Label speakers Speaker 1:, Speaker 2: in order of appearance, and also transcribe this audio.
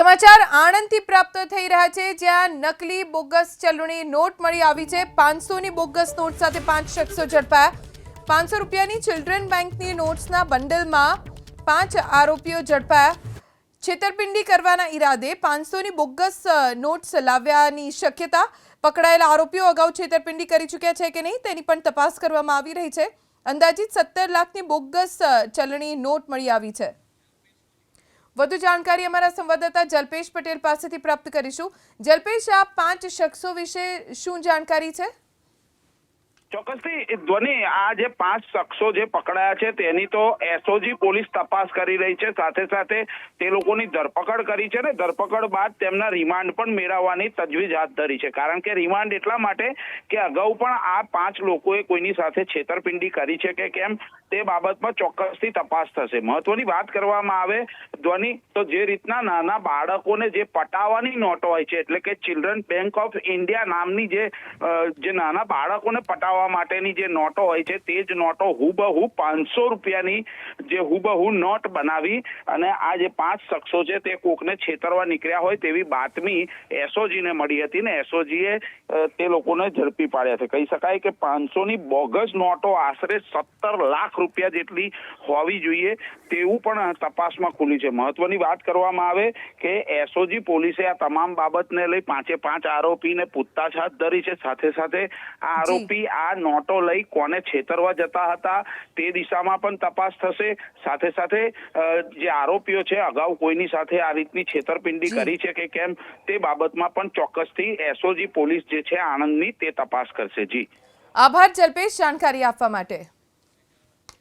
Speaker 1: સમાચાર આણંદથી પ્રાપ્ત થઈ રહ્યા છે, જ્યાં નકલી બોગસ ચલણી નોટ મળી આવી છે। 500ની બોગસ નોટ સાથે 5 શખ્સો ઝડપાયા। 500 રૂપિયાની ચિલ્ડ્રન બેંકની નોટ્સના બંડલમાં 5 આરોપીઓ ઝડપાયા। છેતરપિંડી કરવાના ઈરાદે 500ની બોગસ નોટ્સ લાવ્યાની શક્યતા। પકડાયેલા આરોપીઓ અગાઉ છેતરપિંડી કરી ચૂક્યા છે કે નહીં તેની પણ તપાસ કરવામાં આવી રહી છે। અંદાજિત 17 લાખની બોગસ ચલણી નોટ મળી આવી છે। વધુ જાણકારી અમારા સંવાદદાતા જલ્પેશ પટેલ પાસેથી પ્રાપ્ત કરીશું। જલ્પેશ, આ 5 શખ્સો વિશે શું જાણકારી છે?
Speaker 2: ચોક્કસથી ધ્વનિ, આ જે 5 શખ્સો જે પકડાયા છે તેની તો એસઓજી પોલીસ તપાસ કરી રહી છે। સાથે સાથે તે લોકોની ધરપકડ કરી છે ને ધરપકડ બાદ તેમના રિમાન્ડ પણ મેળવવાની તજવીજ હાથ ધરી છે। કારણ કે રિમાન્ડ એટલા માટે કે અગાઉ પણ આ 5 લોકોએ કોઈની સાથે છેતરપિંડી કરી છે કે કેમ તે બાબતમાં ચોક્કસથી તપાસ થશે। મહત્વની વાત કરવામાં આવે ધ્વનિ, તો જે રીતના નાના બાળકોને જે પટાવવાની નોટો હોય છે, એટલે કે ચિલ્ડ્રન બેંક ઓફ ઇન્ડિયા નામની જે નાના બાળકોને પટાવવા માટેની જે નોટો હોય છે તે જ નોટો હુબહુ 500 રૂપિયાની જે હુબહુ નોટ બનાવી અને આ જે 5 શખ્સો છે તે કોકને છેતરવા નીકળ્યા હોય તેવી બાતમી એસઓજીને મળી હતી ને એસઓજીએ તે લોકોને ઝડપી પાડ્યા છે। કહી શકાય કે 500ની બોગસ નોટો આશરે 17 લાખ રૂપિયા જેટલી હોવી જોઈએ તેવું પણ તપાસમાં ખુલ્યું છે। મહત્વની વાત કરવામાં આવે કે એસઓજી પોલીસે આ તમામ બાબતને લઈ 5 આરોપીને પૂછતાછ હાથ ધરી છે। સાથે સાથે આ આરોપી આ નોટો લઈ કોને છેતરવા જતા હતા તે દિશામાં પણ તપાસ થશે। સાથે સાથે જે આરોપીઓ છે અગાઉ કોઈની સાથે આ રીતની છેતરપિંડી કરી છે કે કેમ તે બાબતમાં પણ ચોક્કસથી એસઓજી પોલીસ જે છે આણંદની તે તપાસ કરશે। જી,
Speaker 1: આભાર જલ્પેશ, જાણકારી આપવા માટે।